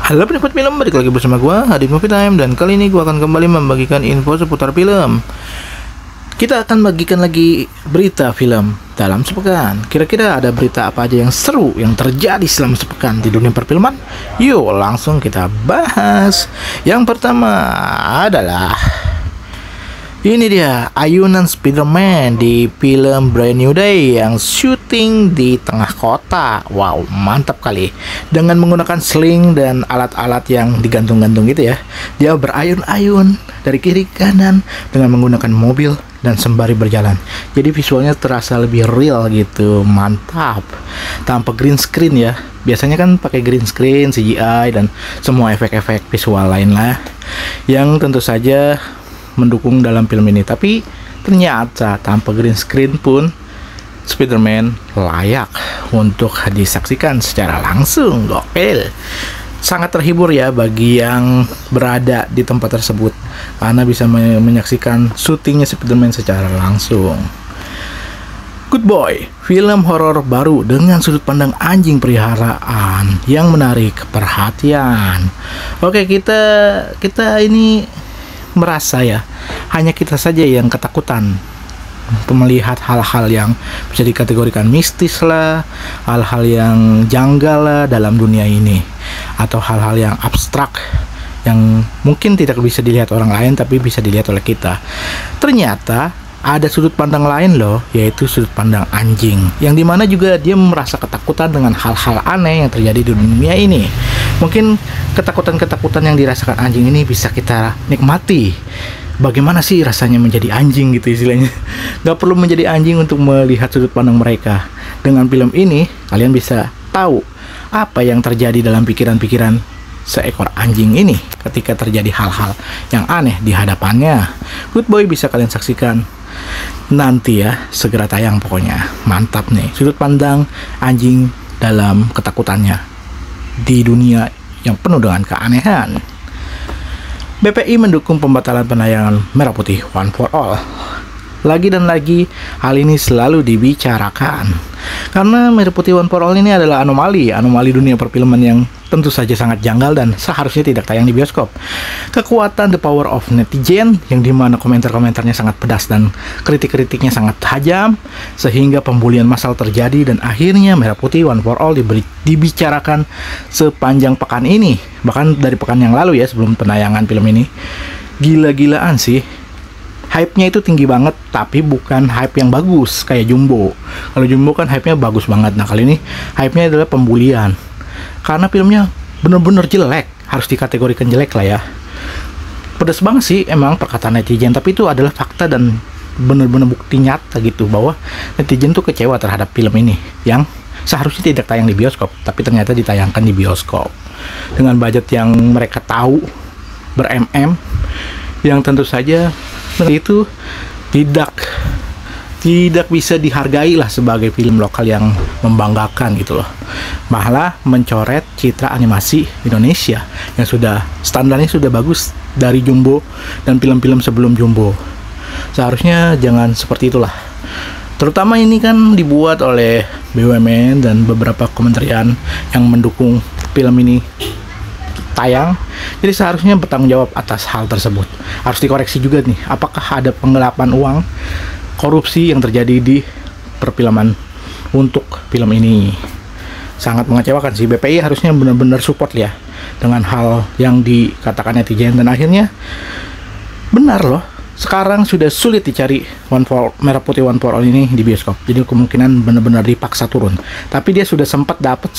Halo penikmat film, balik lagi bersama gua Adit Movie Time. Dan kali ini gua akan kembali membagikan info seputar film. Kita akan bagikan lagi berita film dalam sepekan. Kira-kira ada berita apa aja yang seru yang terjadi selama sepekan di dunia perfilman? Yuk langsung kita bahas. Yang pertama adalah ini dia, ayunan Spider-Man di film Brand New Day yang syuting di tengah kota. Wow, mantap kali. Dengan menggunakan sling dan alat-alat yang digantung-gantung gitu ya. Dia berayun-ayun dari kiri ke kanan dengan menggunakan mobil dan sembari berjalan. Jadi visualnya terasa lebih real gitu. Mantap. Tanpa green screen ya. Biasanya kan pakai green screen, CGI dan semua efek-efek visual lain lah, yang tentu saja mendukung dalam film ini. Tapi ternyata tanpa green screen pun Spider-Man layak untuk disaksikan secara langsung. Gokil. Sangat terhibur ya bagi yang berada di tempat tersebut karena bisa menyaksikan syutingnya Spider-Man secara langsung. Good Boy, film horor baru dengan sudut pandang anjing peliharaan yang menarik perhatian. Oke, kita ini merasa ya, hanya kita saja yang ketakutan melihat hal-hal yang bisa dikategorikan mistis lah, hal-hal yang janggal lah dalam dunia ini, atau hal-hal yang abstrak yang mungkin tidak bisa dilihat orang lain tapi bisa dilihat oleh kita. Ternyata ada sudut pandang lain loh, yaitu sudut pandang anjing, yang dimana juga dia merasa ketakutan dengan hal-hal aneh yang terjadi di dunia ini. Mungkin ketakutan-ketakutan yang dirasakan anjing ini bisa kita nikmati. Bagaimana sih rasanya menjadi anjing gitu istilahnya. Gak perlu menjadi anjing untuk melihat sudut pandang mereka. Dengan film ini, kalian bisa tahu apa yang terjadi dalam pikiran-pikiran seekor anjing ini ketika terjadi hal-hal yang aneh di hadapannya. Good Boy bisa kalian saksikan nanti ya, segera tayang pokoknya. Mantap nih, sudut pandang anjing dalam ketakutannya di dunia yang penuh dengan keanehan. BPI mendukung pembatalan penayangan Merah Putih One for All. Lagi dan lagi hal ini selalu dibicarakan karena Merah Putih One for All ini adalah anomali dunia perfilman yang tentu saja sangat janggal dan seharusnya tidak tayang di bioskop. Kekuatan the power of netizen, yang dimana komentar-komentarnya sangat pedas dan kritik-kritiknya sangat tajam, sehingga pembulian massal terjadi dan akhirnya Merah Putih One for All dibicarakan sepanjang pekan ini, bahkan dari pekan yang lalu ya, sebelum penayangan film ini. Gila-gilaan sih. Hype-nya itu tinggi banget, tapi bukan hype yang bagus kayak Jumbo. Kalau Jumbo kan hype-nya bagus banget. Nah, kali ini hype-nya adalah pembulian. Karena filmnya bener-bener jelek, harus dikategorikan jelek lah ya. Pedas banget sih emang perkataan netizen, tapi itu adalah fakta dan bener-bener bukti nyata gitu bahwa netizen tuh kecewa terhadap film ini yang seharusnya tidak tayang di bioskop, tapi ternyata ditayangkan di bioskop. Dengan budget yang mereka tahu ber-MM, yang tentu saja itu tidak bisa dihargai lah sebagai film lokal yang membanggakan gitu loh. Malah mencoret citra animasi Indonesia yang sudah standarnya sudah bagus dari Jumbo dan film-film sebelum Jumbo. Seharusnya jangan seperti itulah. Terutama ini kan dibuat oleh BUMN dan beberapa kementerian yang mendukung film ini tayang. Jadi seharusnya bertanggung jawab atas hal tersebut. Harus dikoreksi juga nih, apakah ada penggelapan uang, korupsi yang terjadi di perfilman untuk film ini. Sangat mengecewakan sih. BPI harusnya benar-benar support ya dengan hal yang dikatakan netizen, dan akhirnya benar loh. Sekarang sudah sulit dicari Merah Putih One for All ini di bioskop. Jadi kemungkinan benar-benar dipaksa turun. Tapi dia sudah sempat dapat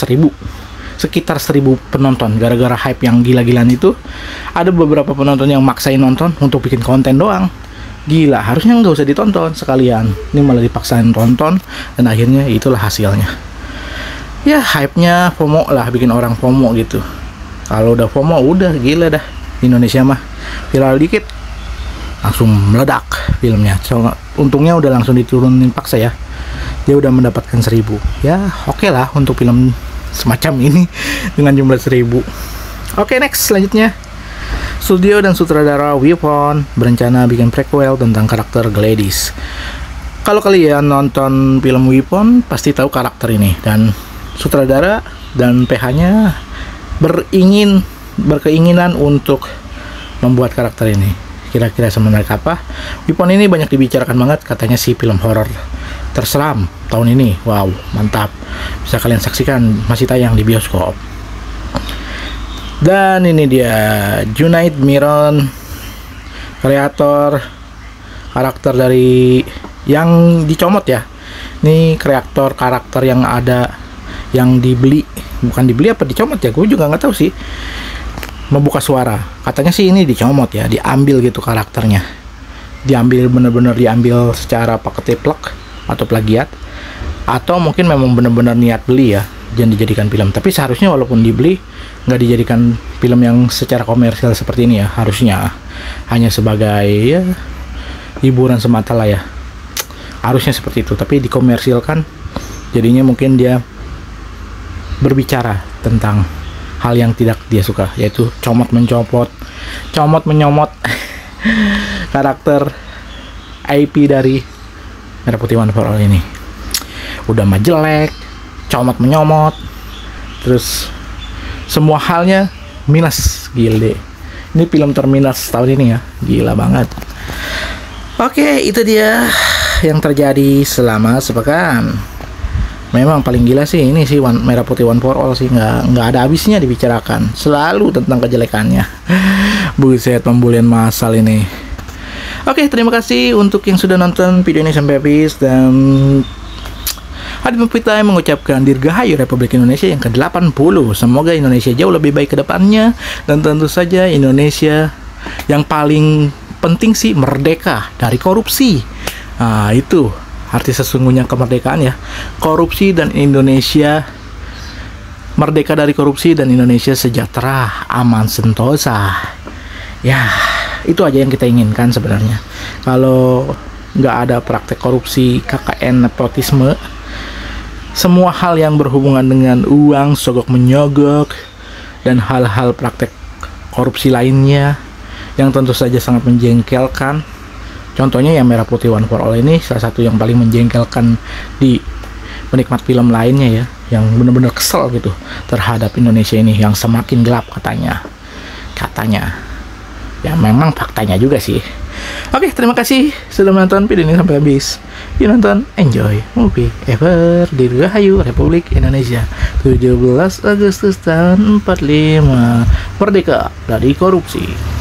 sekitar 1000 penonton. Gara-gara hype yang gila-gilaan itu, ada beberapa penonton yang maksain nonton untuk bikin konten doang. Gila, harusnya nggak usah ditonton sekalian. Ini malah dipaksain tonton, dan akhirnya itulah hasilnya. Ya, hype-nya FOMO lah, bikin orang FOMO gitu. Kalau udah FOMO, udah gila dah. Di Indonesia mah viral dikit langsung meledak filmnya. So, untungnya udah langsung diturunin paksa ya. Dia udah mendapatkan 1000. Ya, oke lah untuk film semacam ini dengan jumlah 1000. Oke, next selanjutnya. Studio dan sutradara Weapon berencana bikin prequel tentang karakter Gladys. Kalau kalian nonton film Weapon pasti tahu karakter ini, dan sutradara dan PH-nya beringin berkeinginan untuk membuat karakter ini. Kira-kira semenarik apa? Weapon ini banyak dibicarakan banget, katanya sih film horor terseram tahun ini. Wow, mantap. Bisa kalian saksikan, masih tayang di bioskop. Dan ini dia Junaid Miron, kreator karakter dari yang dicomot ya. Ini kreator karakter yang ada yang dibeli, bukan dibeli apa dicomot ya, gue juga nggak tahu sih. Membuka suara, katanya sih ini dicomot ya, diambil gitu karakternya, diambil bener-bener diambil secara pakai teplek atau plagiat, atau mungkin memang bener-bener niat beli ya, jangan dijadikan film. Tapi seharusnya walaupun dibeli nggak dijadikan film yang secara komersial seperti ini ya, harusnya hanya sebagai ya hiburan semata lah ya, harusnya seperti itu. Tapi dikomersilkan, jadinya mungkin dia berbicara tentang hal yang tidak dia suka, yaitu comot menyomot karakter IP dari Merah Putih One for All ini. Udah mah jelek, comot menyomot, terus semua halnya minus, gile. Ini film terminus tahun ini ya, gila banget. Oke, itu dia yang terjadi selama sepekan. Memang paling gila sih ini sih Merah Putih One for All sih, nggak ada habisnya dibicarakan, selalu tentang kejelekannya. Buset, pembulian massal ini. Oke, terima kasih untuk yang sudah nonton video ini sampai habis, dan Adit Movie Time mengucapkan Dirgahayu Republik Indonesia yang ke-80. Semoga Indonesia jauh lebih baik ke depannya, dan tentu saja Indonesia yang paling penting sih merdeka dari korupsi. Nah, itu arti sesungguhnya kemerdekaan ya, korupsi dan Indonesia merdeka dari korupsi, dan Indonesia sejahtera, aman, sentosa. Ya, itu aja yang kita inginkan sebenarnya. Kalau nggak ada praktek korupsi, KKN, nepotisme, semua hal yang berhubungan dengan uang, sogok menyogok, dan hal-hal praktek korupsi lainnya yang tentu saja sangat menjengkelkan. Contohnya yang Merah Putih One for All ini salah satu yang paling menjengkelkan di penikmat film lainnya ya, yang benar-benar kesel gitu terhadap Indonesia ini yang semakin gelap katanya. Ya memang faktanya juga sih. Oke, terima kasih sudah menonton video ini sampai habis. Yuk nonton, enjoy movie ever. Dirgahayu Republik Indonesia 17 Agustus tahun 45, merdeka dari korupsi.